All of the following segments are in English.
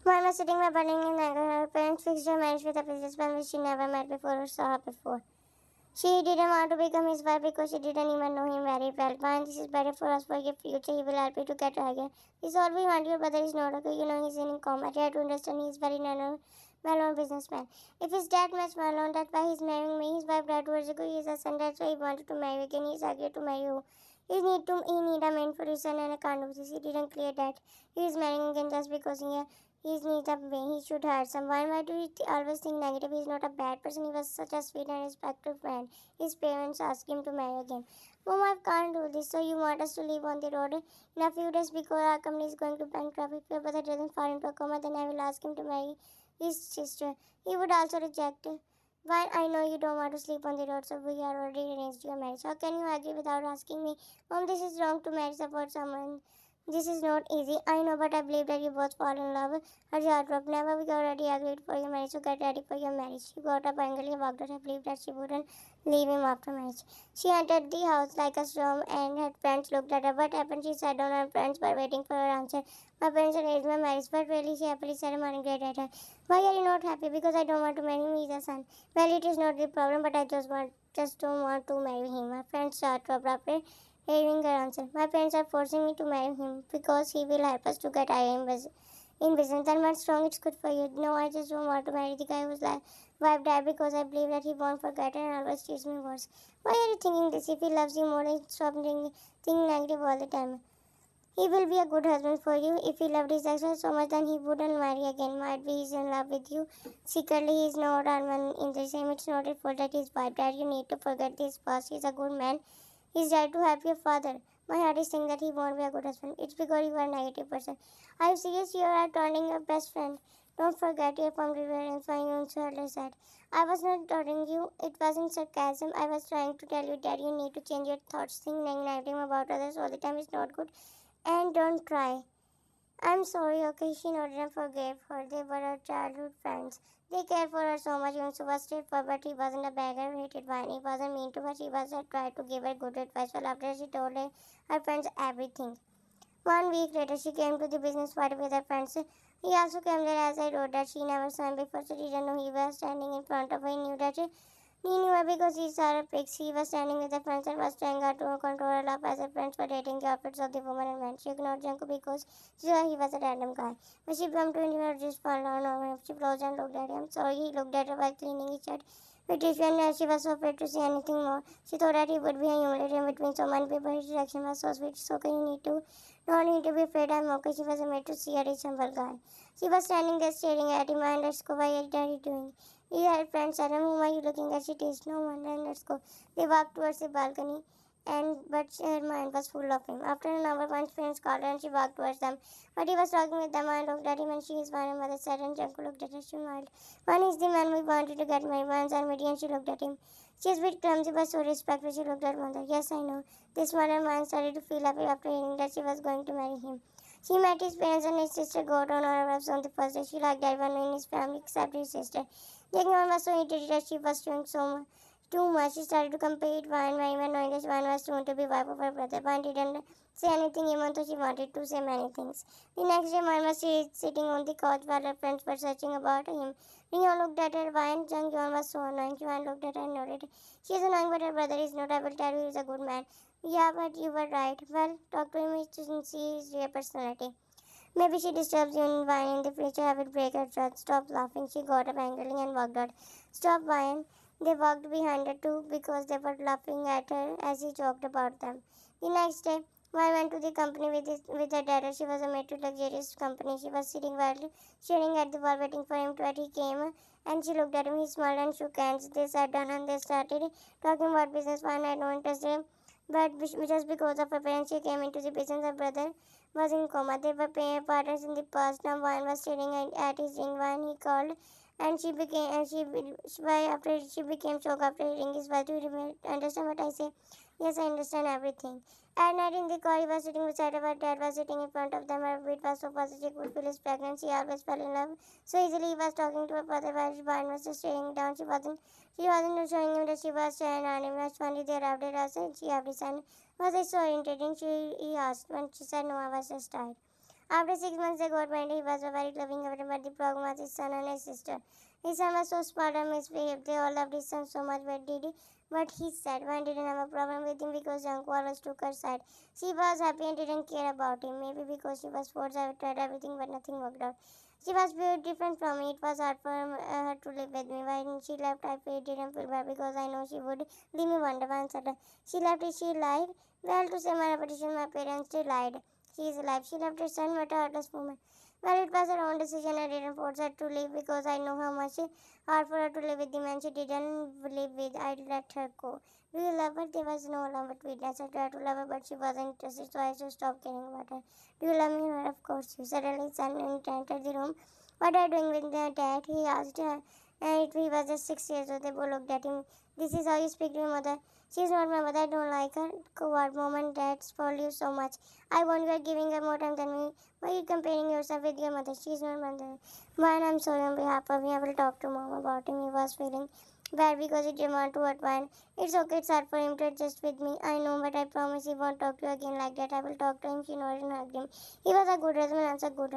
Mine was sitting by burning in anger. Her parents fixed her marriage with a businessman which she never met before or saw before. She didn't want to become his wife because she didn't even know him very well. Fine, this is better for us for your future. He will help you to get higher. This all we want. Your brother is not okay. You know he's in coma. Try to understand he's very well-known businessman. If his dad much well-known, that's why he's marrying me. His wife died 2 years ago. He is a son. That's why he wanted to marry again. He's agreed to marry you. He need a man for his son and I can't do this. He didn't clear that. He is marrying again just because he needs a way. He should hire someone. Why do you always think negative? He's not a bad person. He was such a sweet and respectful friend. His parents asked him to marry again. Mom, I can't do this. So you want us to live on the road in a few days because our company is going to bankrupt. If your brother doesn't fall into a coma, then I will ask him to marry his sister. He would also reject. Why I know you don't want to sleep on the road, so we are already arranged your marriage. How can you agree without asking me? Mom, this is wrong to marry support someone. This is not easy. I know, but I believe that you both fall in love. Her heart broke. Never we already agreed for your marriage, so get ready for your marriage. She got up angrily and walked out. I believed that she wouldn't leave him after marriage. She entered the house like a storm and her friends looked at her. What happened? She sat down. Her friends were waiting for her answer. My parents arranged my marriage, but really she happily said, I'm angry at her. Why are you not happy? Because I don't want to marry him. He's a son. Well, it is not the problem, but I just don't want to marry him. My friends start to abruptly hearing her answer. My parents are forcing me to marry him because he will help us to get higher in business. Then what's wrong? It's good for you. No, I just don't want to marry the guy whose wife died because I believe that he won't forget and always treats me worse. Why are you thinking this? If he loves you more, then stop thinking negative all the time. He will be a good husband for you. If he loved his ex so much, then he wouldn't marry again. Might be he's in love with you. Secretly, he's not one in the same. It's not his fault that his wife died. You need to forget this past. He's a good man. He's there to help your father. My heart is saying that he won't be a good husband. It's because you are a negative person. Are you serious? You are turning your best friend. Don't forget your from reverence when you insulted said. I was not doubting you. It wasn't sarcasm. I was trying to tell you that you need to change your thoughts. Thinking negative about others all the time is not good. And don't try. I'm sorry, okay, she nodded and forgave her. They were her childhood friends. They cared for her so much. Yunsu was straightforward, but he wasn't a beggar who hated wine. He wasn't mean to her. She was tried to give her good advice. Well, after she told her friends everything. 1 week later, she came to the business party with her friends. He also came there as I wrote that she never saw him before. She didn't know he was standing in front of her. He knew that he knew her because he saw her pics. He was standing with her friends and was trying hard to control her laugh as her friends were dating the outfits of the woman and man. She ignored Janko because she saw he was a random guy. When she bumped into him, just fell down on him. She closed and looked at him. Sorry, he looked at her while cleaning his shirt. With his friend, she was so afraid to say anything more. She thought that he would be humiliated in between so many people. His reaction was so sweet. So, okay, you need to not need to be afraid. I'm okay. She was amazed to see a rich humble guy. She was standing there staring at him and let's go. Why are you doing? He had friends around. Whom are you looking at? She teased. No one. Then let's go. They walked towards the balcony, and but her mind was full of him. After an hour, one friend called her, and she walked towards them. But he was talking with them and looked at him, and she is one. And mother said, and Janko looked at her. She smiled. One is the man we wanted to get married. One's our and she looked at him. She is a bit clumsy, but so respectful. She looked at mother. Yes, I know. This mother man started to feel happy after hearing that she was going to marry him. She met his parents and his sister got on her nerves on the first day. She liked everyone in his family except his sister. Jagmohan was so irritated that she was doing too much. She started to compete Van even knowing that Van was soon to be wife of her brother. Van didn't say anything even though she wanted to say many things. The next day Van was sitting on the couch while her friends were searching about him. Ryan looked at her. Van Jangyeon was so annoying. Van looked at her and nodded. She is annoying but her brother is not. I will tell you he is a good man. Yeah, but you were right. Well, talk to him to see his real personality. Maybe she disturbs you in wine in the future. I will break her trust. Stop laughing. She got up angrily and walked out. Stop wine. They walked behind her too because they were laughing at her as he joked about them. The next day, Wai went to the company with her dad. She was a maid to luxurious company. She was sitting while staring at the wall waiting for him to he came and she looked at him. He smiled and shook hands. They sat down and they started talking about business. Wine had no interest in but just because of her parents, she came into the business. Her brother was in coma. They were paying partners in the past. Now Vine was staring at his ring. Vine he called, and why after she became shocked after hearing his voice. Do you understand what I say? Yes, I understand everything. At night in the car, he was sitting beside her. Her dad was sitting in front of them. Her weight was so fast she could feel his pregnancy. She always fell in love so easily. He was talking to her father while Vine was just staring down. She wasn't showing him that she was staring at him. As finally they arrived at us, and she had his son. Was I so irritating? He asked when she said no, I was just tired. After 6 months, they got married. He was a very loving husband, but the problem was his son and his sister. His son was so smart and misbehaved. They all loved his son so much, but he said one didn't have a problem with him because Jungkook always took her side. She was happy and didn't care about him. Maybe because she was forced. I tried everything, but nothing worked out. She was very different from me. It was hard for her to live with me. When she left, I didn't feel bad because I know she would leave me one day. Once she left. Is she lied? Well, to say my reputation, my parents still lied. She is alive. She left her son, but a heartless woman. Well, it was her own decision. I didn't force her to leave because I know how much hard for her to live with the man she didn't live with. I let her go. Do you love her? There was no love between us. I tried to love her, but she wasn't interested, so I just stopped caring about her. Do you love me? Well, of course you. Suddenly, son entered the room. What are you doing with the dad? He asked her. And he was just 6 years old. They both looked at him. This is how you speak to your mother. She's not my mother. I don't like her. Coward mom and dad spoil you so much. I want you are giving her more time than me. Why are you comparing yourself with your mother? She's not my mother. Man, I'm sorry on behalf of me. I will talk to mom about him. He was feeling bad because he didn't want to hurt Ryan. It's okay. It's hard for him to adjust with me. I know, but I promise he won't talk to you again like that. I will talk to him. She nodded and hugged him. He was a good husband and a good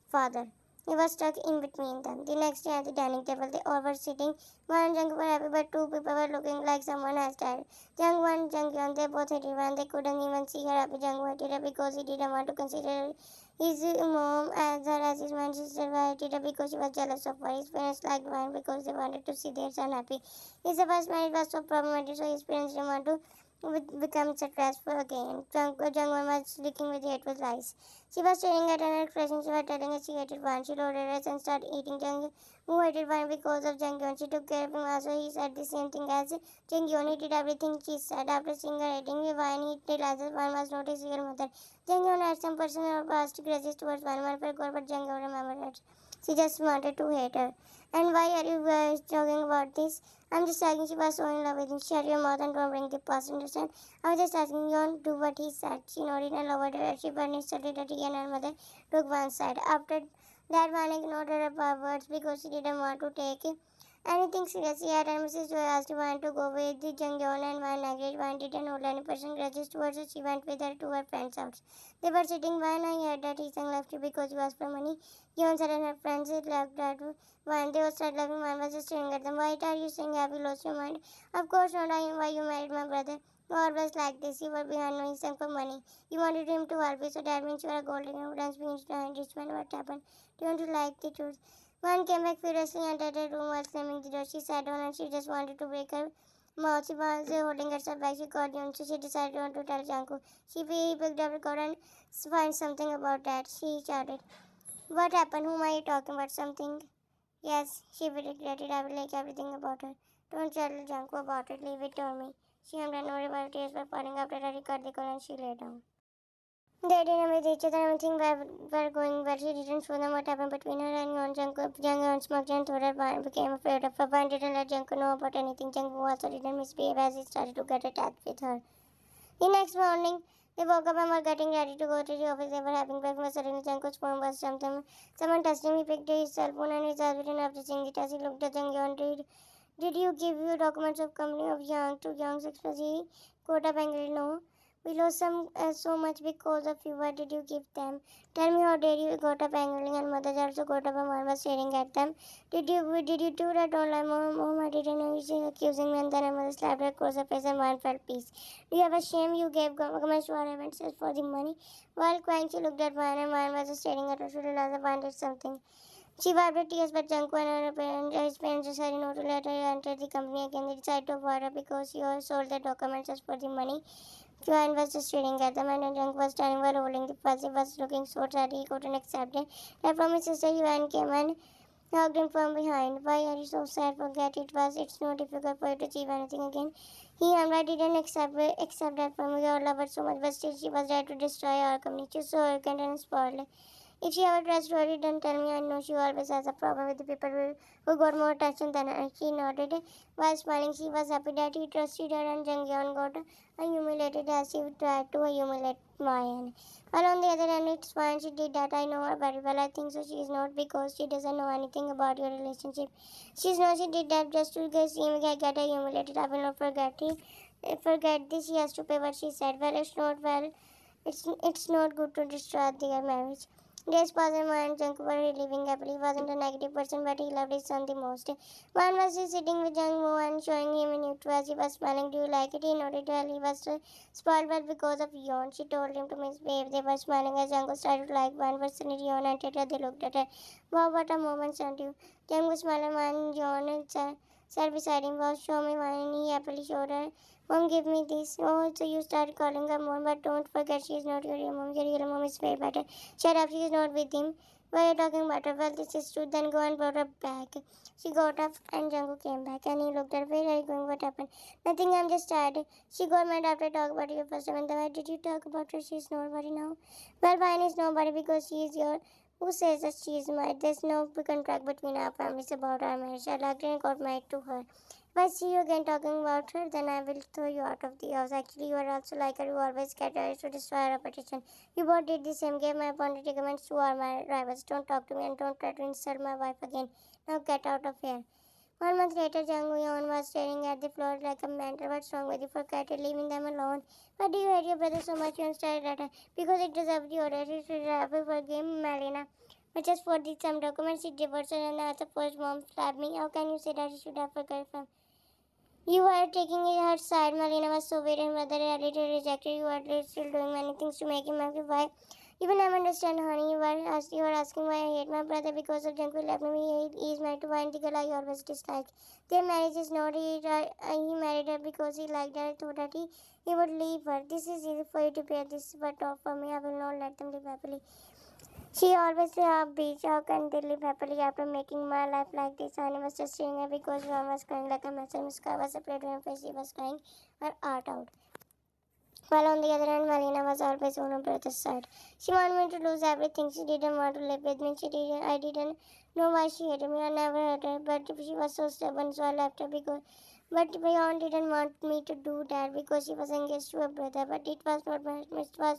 father. He was stuck in between them. The next day at the dining table, they all were sitting. One and Jungkook were happy, but two people were looking like someone has died. Jungwon and Jungyeon, they both hated her and they couldn't even see her happy. Jungwon hated her because he didn't want to consider his mom as her as his man. Sister hated her because she was jealous of her. His parents liked Ryan because they wanted to see their son happy. His first marriage was so problematic, so his parents didn't want to become successful again. Jungwon was looking with hateful eyes. She was staring at her expression. She was telling us she hated Wan. She loaded her eyes and started eating Jung, who hated Wan because of Jungyeon. She took care of him also. He said the same thing as Jungyeon. He did everything she said. After seeing her hating Wan, he realized Wan was not his real mother. Jungyeon had some personal past grudges towards Wan forgot, but Jungyeon remembered it. She just wanted to hate her. And why are you talking about this? I'm just asking. She was so in love with him. Shut your mouth and don't bring the past. Understand? I was just asking you to do what he said. She nodded and lowered her. She furnished that he and her mother took one side. After that, Van ignored her words because she didn't want to take anything seriously. At her, Mrs. Joy asked Van to go with the Jungyeon and Van agreed. Van didn't hold any person grudges towards her. She went with her to her friend's house. They were sitting. Van, I heard that his son left you because you asked for money. Yeon said and her friends left that Van. They all started laughing. Van was just staring at them. Why are you saying have you lost your mind? Of course not. I am why you married my brother. You always like this. You were behind knowing son for money. You wanted him to help you, so that means you are a gold digger who dance being behind rich man. What happened? Don't you like the truth? One came back furiously and entered the room while slamming the door. She sat down and she just wanted to break her mouth. She was holding herself back. She called you, so she decided not to tell Jungkook. She picked up the cord and find something about that. She shouted, "What happened? Whom are you talking about? Something?" Yes, she regretted. I will like everything about her. Don't tell Jungkook about it. Leave it to me. She hummed and nodded while tears were falling after her. He cut the cord and she lay down. They didn't with each other. Everything were going well. She didn't show them what happened between her and Yeon. Jungkook smoked and thought her became afraid of her. Van didn't let Jungkook know about anything. Jungkook also didn't misbehave as he started to get attached with her. The next morning, they woke up and were getting ready to go to the office. They were having breakfast. Suddenly, Jungkook's phone was something. Someone touched him. He picked his cell phone and his husband after seeing the test. He looked at Jungyeon. Did you give you documents of company of Young to Young's Express? Quota Bengal? No. We lost so much because of you. What did you give them? Tell me how dare you got up angling and mother also got up and mom was staring at them. Did you do that? Don't lie, mom. I didn't know. She's accusing me and then her mother slapped her across her face and one felt peace. Do you have a shame you gave comments to our events for the money? While crying, she looked at one and one was just staring at her. She realized the one did something. She wiped her tears, but Jungkook and his parents decided not to let her enter the company again. They decided to avoid her because she sold the documents just for the money. Joanne was just staring at them, and Jungkook was standing while holding the purse. He was looking so sad he couldn't accept it. Then from his sister, Joanne came and hugged him from behind. Why are you so sad? Forget it was. It's not difficult for you to achieve anything again. He and I didn't accept that from me. We all love her so much, but still she was there to destroy our company. She's so arrogant and spoiled. If she ever tries to worry, don't tell me. I know she always has a problem with the people who got more attention than her. She nodded while smiling. She was happy that he trusted her and Jungyeon got humiliated as she tried to humiliate Mayan. While on the other hand, it's fine she did that. I know her very well. I think so. She is not because she doesn't know anything about your relationship. She knows she did that just to see me get her humiliated. I will not forget this. She has to pay what she said. Well, it's not well. It's not good to destroy their marriage. Days passed and Mohan and Jungkook were living happily. He wasn't a negative person, but he loved his son the most. Mohan was just sitting with Jungkook and showing him a new toy. She was smiling. Do you like it? He nodded well. He was spoiled but because of Yon. She told him to misbehave. They were smiling as Jungkook started to like one person. Yon and Teta, they looked at her. Wow, what a moment, aren't you? Jungkook smiled and Yon sat beside him. Wow, show me one. He happily showed her. Mom, give me this. Oh, so you start calling her mom, but don't forget she is not your real mom. Your real mom is way better. Shut up, she is not with him. Why are you talking about her? Well, this is true. Then go and brought her back. She got up and Django came back and he looked at her. Where are you going? What happened? Nothing, I'm just tired. She got mad after talk about you first time. And then why did you talk about her? She is nobody now. Well, fine is nobody because she is your. Who says that she is married? There's no contract between our families about our marriage. I liked her and got married to her. If I see you again talking about her, then I will throw you out of the house. Actually, you are also like her. You always get ready to destroy our reputation. You both did the same. Gave my appointed comments to our rivals. Don't talk to me and don't try to insult my wife again. Now get out of here. 1 month later, Jang Yoon was staring at the floor like a mental. What's wrong with you? Forget it, leaving them alone. Why do you hate your brother so much? You stared at her. Because it deserved the order. It should have forgiven Marina. But just for the some documents, she divorced her and the first mom slapped me. How can you say that she should have forgiven? You are taking her side. Marina was so weird and mother reality rejected. You are still doing many things to make him happy. Why? Even I understand, honey. You are asking why I hate my brother because of Junko left me. He is married to one the girl I always disliked. Their marriage is not. He married her because he liked her. I thought that he would leave her. This is easy for you to bear. This is but tough for me. I will not let them live happily. She always say upbeat. How can they live happily after making my life like this? Annie was just staring at because Ron was crying like a mess and Muska was afraid when she was crying her heart out. While on the other hand, Marina was always on her brother's side. She wanted me to lose everything. She didn't want to live with me. I didn't know why she hated me. I never hurt her, but she was so stubborn, so I left her because. But my aunt didn't want me to do that because she was engaged to her brother. But it was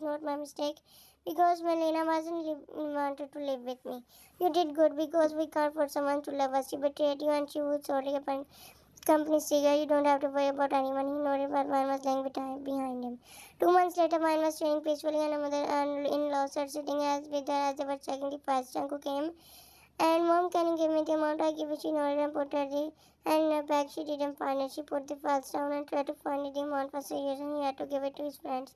not my mistake because Melina wanted to live with me. You did good because we can't force someone to love us. She betrayed you and she would sorry about company cigar. You don't have to worry about anyone. He nodded while mine was lying behind him. 2 months later, mine was staying peacefully and her mother and in-laws were sitting with her as they were checking the files. Janko came and mom, can you give me the amount I give you? She nodded and put her the hand in her bag. She didn't find it. She put the files down and tried to find it. The amount was serious and he had to give it to his friends.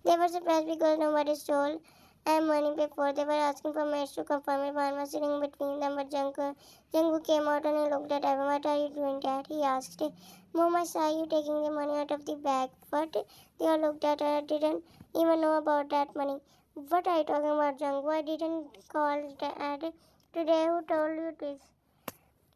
They were surprised because nobody stole and money before. They were asking for maids to confirm it. One was sitting between them, but Jungkook came out and he looked at everyone. What are you doing, Dad? He asked. Mom, I saw you taking the money out of the bag. What? They all looked at her. Didn't even know about that money. What are you talking about, Jungkook? I didn't call Dad today. Who told you this?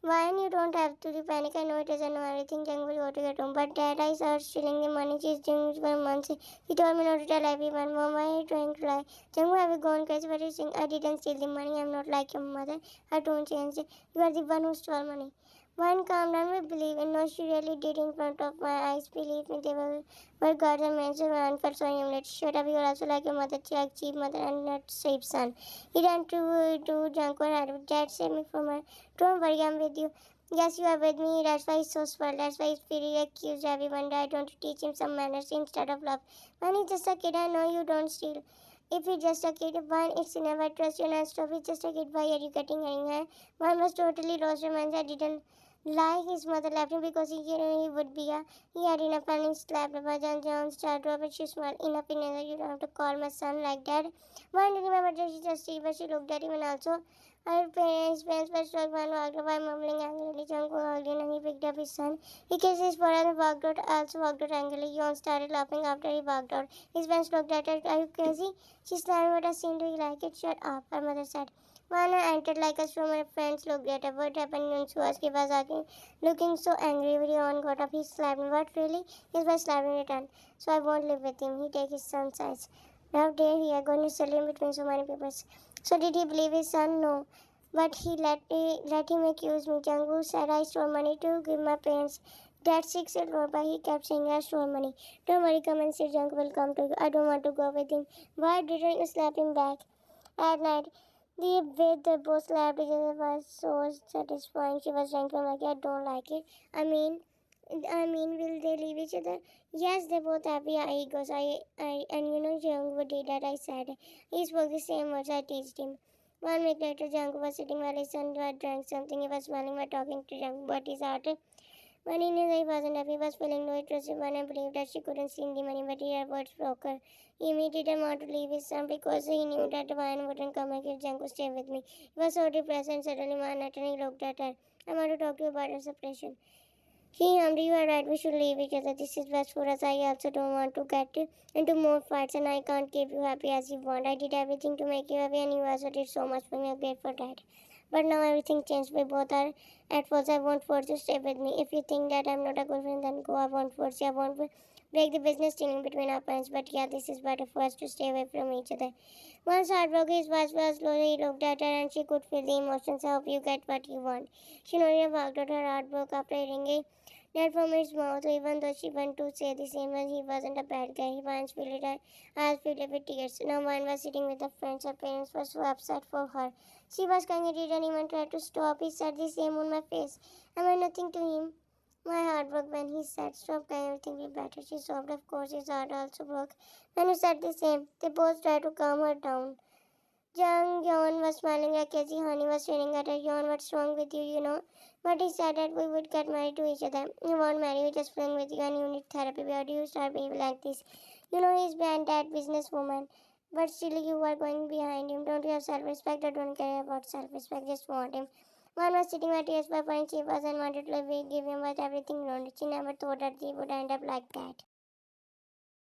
Why you don't have to be panic? I know it doesn't know everything. Jung will go to get home. But Dad, I saw her stealing the money. She's doing it for months. He told me not to tell everyone. Mom, why are you trying to lie? Jung, have you gone crazy? What are you saying? I didn't steal the money. I'm not like your mother. I don't change it. You are the one who stole money. One calm down. We believe in. No, she really did in front of my eyes. Believe me, they were guards and men. And felt so humiliated. Shut up. You are also like your mother. Like cheap mother and not safe son. He ran to Junk or had Dad save me from her. Don't worry, I'm with you. Yes, you are with me. That's why he's so swell. That's why he's feeling accused everyone. I don't teach him some manners instead of love. When he's just a kid, I know you don't steal. If he's just a kid, one, it's never trust you and stuff. He's just a kid. Why are you getting angry? One was totally lost her mind. I didn't lie. His mother left him because he knew he would be a. He had enough and he slapped her. John John started to but she smiled. Enough in another. You don't have to call my son like that. One didn't remember that she just see, but she looked at him and also his parents were struck by walked by mumbling angrily. Jungkook hugged in and he picked up his son. He kissed his forehead and walked out angrily. Yeon started laughing after he walked out. His parents looked at her. Are you crazy? She slammed what a scene. Do you like it? Shut up, her mother said. Vana entered like a storm. Her friends looked at her. What happened? And Suaski was asking, looking so angry. Yeon got up. He slapped me. What really? His wife slapped in return. So I won't live with him. He take his son's sides. How dare he? I'm going to sell him between so many people. So did he believe his son? No. But he let him accuse me. Jungwoo said I stole money to give my parents. That 6 year old boy, he kept saying I stole money. Don't worry, come and sit. Jungwoo will come to you. I don't want to go with him. Why didn't you slap him back? At night, the way they both slapped each other was so satisfying. She was trying to like, I don't like it. I mean, I mean, will they leave each other? Yes, they both have egos. And Jung did that. I said he spoke the same words I teached him. 1 week later, Jung was sitting while his son had drank something. He was smiling while talking to Jung, but his heart, when he knew that he wasn't happy, he was feeling no intrusive one and believed that she couldn't see the money, but her words broke her. He immediately didn't want to leave his son because he knew that the wine wouldn't come back if Jung could stay with me. He was so depressed and suddenly one night and he looked at her. I want to talk to you about our separation. You are right. We should leave each other. This is best for us. I also don't want to get into more fights, and I can't keep you happy as you want. I did everything to make you happy, and you also did so much for me. I'm grateful for that. But now everything changed. We both are at fault. I won't force you to stay with me. If you think that I'm not a good friend, then go. I won't force you. I won't break the business dealing between our parents. But yeah, this is better for us to stay away from each other. Once heartbroken, his voice was slowly. He looked at her, and she could feel the emotions. I hope you get what you want. She nodded and walked out. Her heart broke after hearing it. That from his mouth, even though she went to say the same as he wasn't a bad guy. He once filled it, eyes filled with tears. Now one was sitting with her friends. Her parents were so upset for her. She was crying. He didn't even try to stop. He said the same on my face. I meant nothing to him. My heart broke when he said, "Stop crying, everything will be better." She sobbed. Of course, his heart also broke when he said the same. They both tried to calm her down. Young Yon was smiling like Casey. Honey was staring at her. Yon, what's wrong with you, But he said that we would get married to each other. You won't marry, we just fling with you and you need therapy. Where do you start being like this? He's behind that businesswoman. But still, you are going behind him. Don't you have self-respect? I don't care about self-respect. Just want him. One was sitting at his papa and she was and wanted to give him but everything wrong. She never thought that he would end up like that.